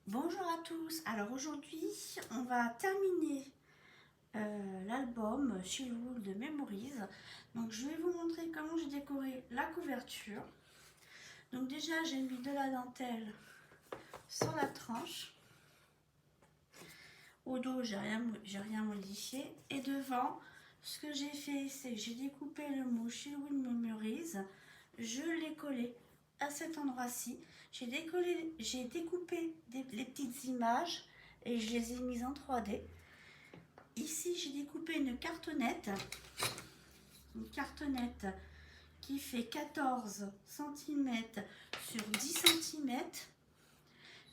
Bonjour à tous, alors aujourd'hui on va terminer l'album Childhood Memories. Donc je vais vous montrer comment j'ai décoré la couverture. Donc déjà j'ai mis de la dentelle sur la tranche. Au dos j'ai rien modifié. Et devant, ce que j'ai fait c'est que j'ai découpé le mot Childhood Memories. Je l'ai collé à cet endroit-ci. J'ai découpé les petites images et je les ai mises en 3D. Ici, j'ai découpé une cartonnette qui fait 14 cm sur 10 cm.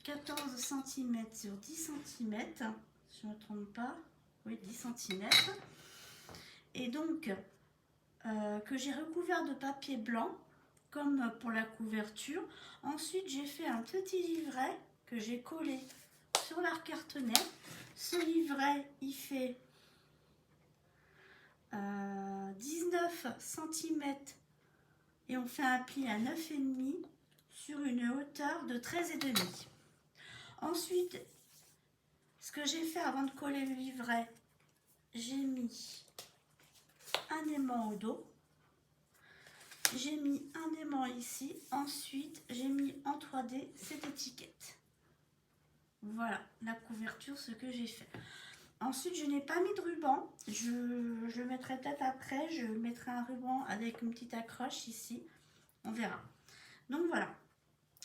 14 cm sur 10 cm, si je ne me trompe pas, oui, 10 cm. Et donc, que j'ai recouvert de papier blanc, comme pour la couverture. Ensuite, j'ai fait un petit livret que j'ai collé sur la cartonnette. Ce livret, il fait 19 cm et on fait un pli à 9,5 sur une hauteur de 13,5. Ensuite, ce que j'ai fait avant de coller le livret, j'ai mis un aimant au dos. J'ai mis un aimant ici. Ensuite, j'ai mis en 3D cette étiquette. Voilà la couverture, ce que j'ai fait. Ensuite, je n'ai pas mis de ruban. Je mettrai peut-être après. Je mettrai un ruban avec une petite accroche ici. On verra. Donc voilà.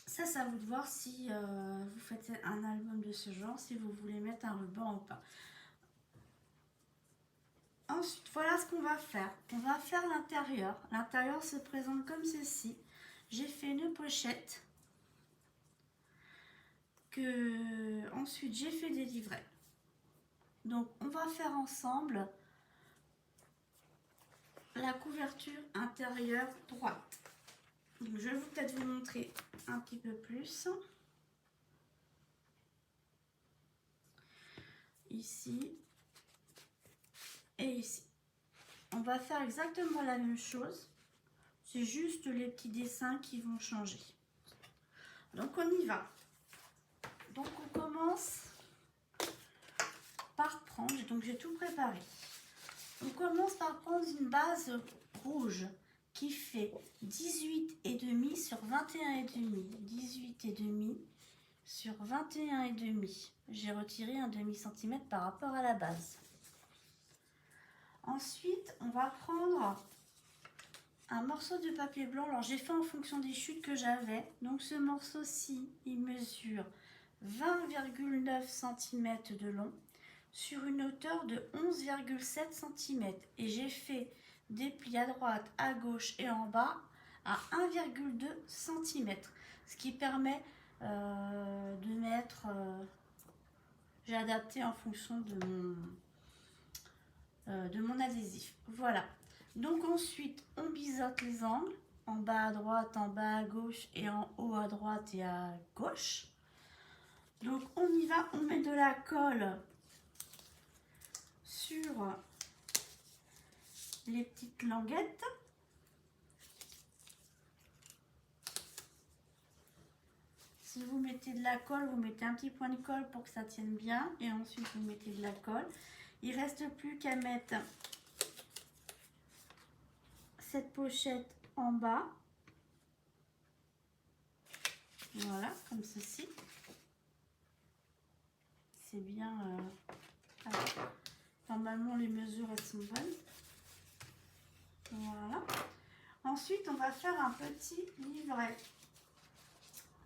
Ça, c'est à vous de voir si vous faites un album de ce genre, si vous voulez mettre un ruban ou pas. Ensuite, voilà ce qu'on va faire. On va faire l'intérieur. L'intérieur se présente comme ceci. J'ai fait une pochette. Ensuite, j'ai fait des livrets. Donc, on va faire ensemble la couverture intérieure droite. Donc, je vais peut-être vous montrer un petit peu plus. Ici et ici. On va faire exactement la même chose. C'est juste les petits dessins qui vont changer. Donc, on y va. Donc, on commence par prendre, donc j'ai tout préparé. On commence par prendre une base rouge qui fait 18,5 sur 21,5. 18,5 sur 21,5. J'ai retiré un demi-centimètre par rapport à la base. Ensuite, on va prendre un morceau de papier blanc. Alors, j'ai fait en fonction des chutes que j'avais. Donc, ce morceau-ci, il mesure 20,9 cm de long sur une hauteur de 11,7 cm. Et j'ai fait des plis à droite, à gauche et en bas à 1,2 cm. Ce qui permet de mettre... j'ai adapté en fonction de mon adhésif. Voilà. Donc ensuite, on biseaute les angles. En bas à droite, en bas à gauche et en haut à droite et à gauche. Donc on y va, on met de la colle sur les petites languettes. Si vous mettez de la colle, vous mettez un petit point de colle pour que ça tienne bien. Et ensuite, vous mettez de la colle. Il ne reste plus qu'à mettre cette pochette en bas. Voilà, comme ceci. C'est bien... normalement, les mesures, elles sont bonnes. Voilà. Ensuite, on va faire un petit livret.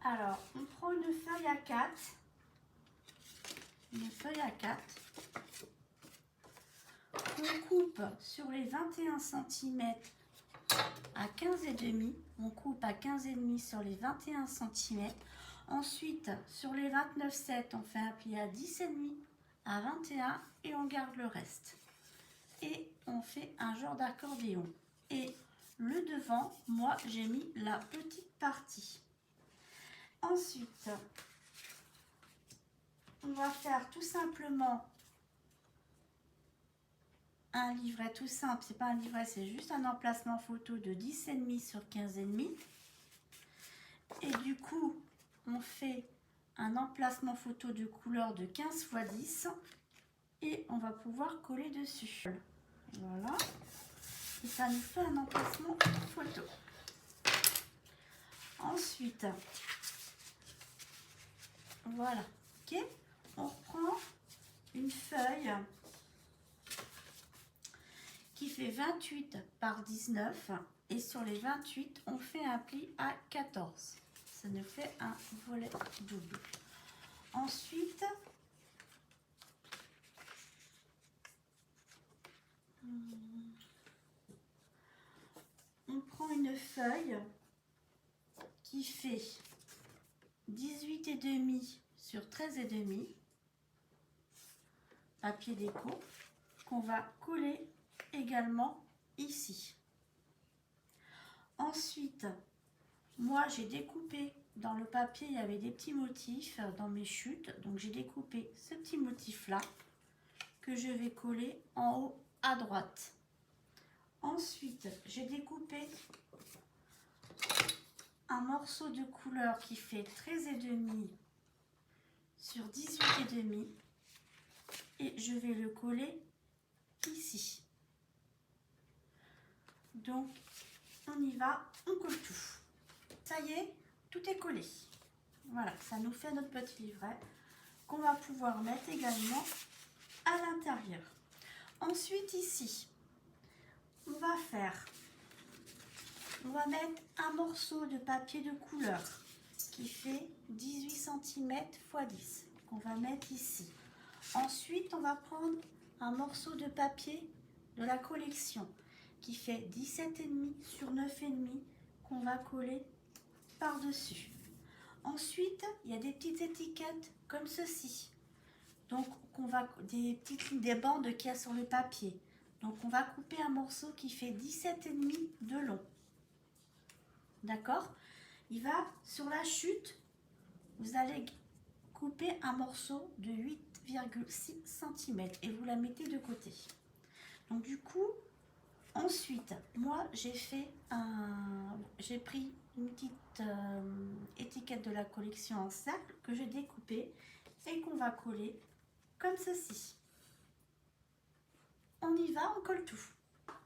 Alors, on prend une feuille à 4. Une feuille à 4. On coupe sur les 21 cm à 15,5. On coupe à 15,5 sur les 21 cm. Ensuite, sur les 29,7, on fait un pli à 10,5 à 21 et on garde le reste. Et on fait un genre d'accordéon. Et le devant, moi, j'ai mis la petite partie. Ensuite, on va faire tout simplement un livret tout simple. C'est pas un livret, c'est juste un emplacement photo de 10,5 sur 15,5. Et du coup, on fait un emplacement photo de couleur de 15 x 10 et on va pouvoir coller dessus. Voilà. Et ça nous fait un emplacement photo. Ensuite, voilà. Ok. On reprend une feuille qui fait 28 par 19 et sur les 28 on fait un pli à 14. Ça nous fait un volet double. Ensuite, on prend une feuille qui fait 18,5 sur 13,5 papier déco qu'on va coller également ici. Ensuite, moi j'ai découpé dans le papier, il y avait des petits motifs dans mes chutes, donc j'ai découpé ce petit motif là que je vais coller en haut à droite. Ensuite, j'ai découpé un morceau de couleur qui fait 13,5 sur 18,5 et je vais le coller ici. Donc, on y va, on colle tout. Ça y est, tout est collé. Voilà, ça nous fait notre petit livret qu'on va pouvoir mettre également à l'intérieur. Ensuite, ici, on va mettre un morceau de papier de couleur qui fait 18 cm x 10 qu'on va mettre ici. Ensuite, on va prendre un morceau de papier de la collection qui fait 17,5 sur 9,5 qu'on va coller par-dessus. Ensuite, il y a des petites étiquettes comme ceci. Donc, des bandes qu'il y a sur le papier. Donc, on va couper un morceau qui fait 17,5 de long. D'accord? Il va sur la chute, vous allez couper un morceau de 8,6 cm et vous la mettez de côté. Donc, du coup, ensuite, moi, j'ai pris une petite étiquette de la collection en cercle que j'ai découpée et qu'on va coller comme ceci. On y va, on colle tout.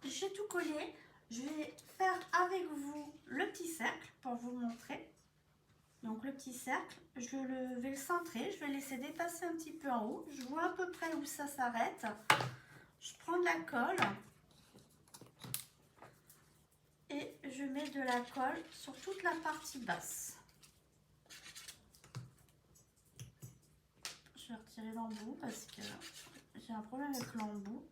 J'ai tout collé. Je vais faire avec vous le petit cercle pour vous montrer. Donc le petit cercle, je vais le centrer, je vais laisser dépasser un petit peu en haut. Je vois à peu près où ça s'arrête. Je prends de la colle et je mets de la colle sur toute la partie basse. Je vais retirer l'embout parce que j'ai un problème avec l'embout.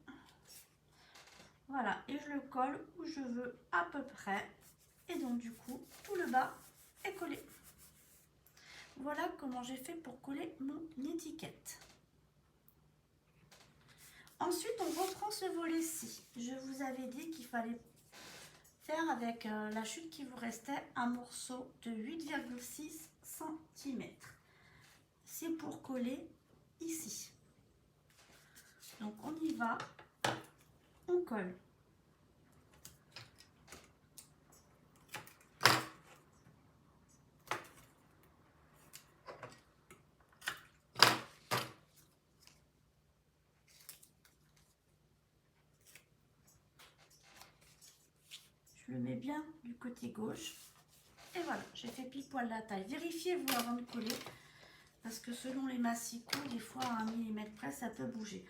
Voilà, et je le colle où je veux à peu près. Et donc du coup, tout le bas est collé. Voilà comment j'ai fait pour coller mon étiquette. Ensuite, on reprend ce volet-ci. Je vous avais dit qu'il fallait faire avec la chute qui vous restait un morceau de 8,6 cm. C'est pour coller ici. Donc on y va, on colle. Je le mets bien du côté gauche. Et voilà, j'ai fait pile poil la taille. Vérifiez-vous avant de coller, parce que selon les massicots, des fois à 1 mm près, ça peut bouger.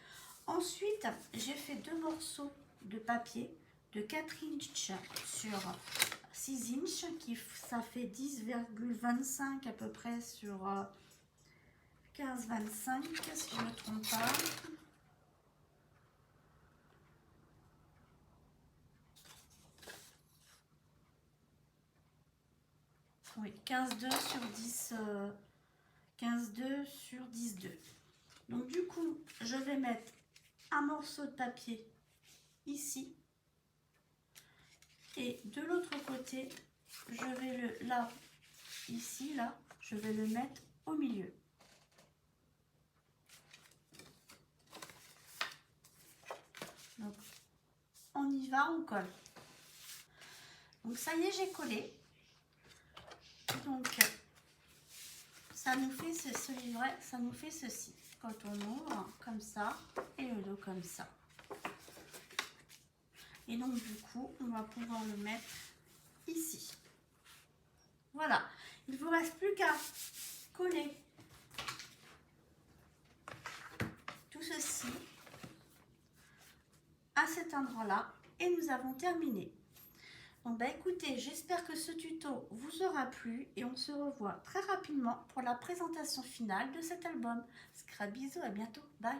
Ensuite, j'ai fait 2 morceaux de papier de 4 inches sur 6 inches, ça fait 10,25 à peu près sur 15,25 si je ne me trompe pas. Oui, 15,2 sur 10, 15,2 sur 10,2. Donc du coup, je vais mettre un morceau de papier ici. Et de l'autre côté, je vais ici, là, je vais le mettre au milieu. Donc, on y va, on colle. Donc, ça y est, j'ai collé. Donc, ça nous fait ce livret, ça nous fait ceci. Quand on ouvre comme ça et le dos comme ça. Et donc du coup, on va pouvoir le mettre ici. Voilà, il ne vous reste plus qu'à coller tout ceci à cet endroit-là et nous avons terminé. Donc bah écoutez, j'espère que ce tuto vous aura plu et on se revoit très rapidement pour la présentation finale de cet album. Scrap bisous, à bientôt, bye.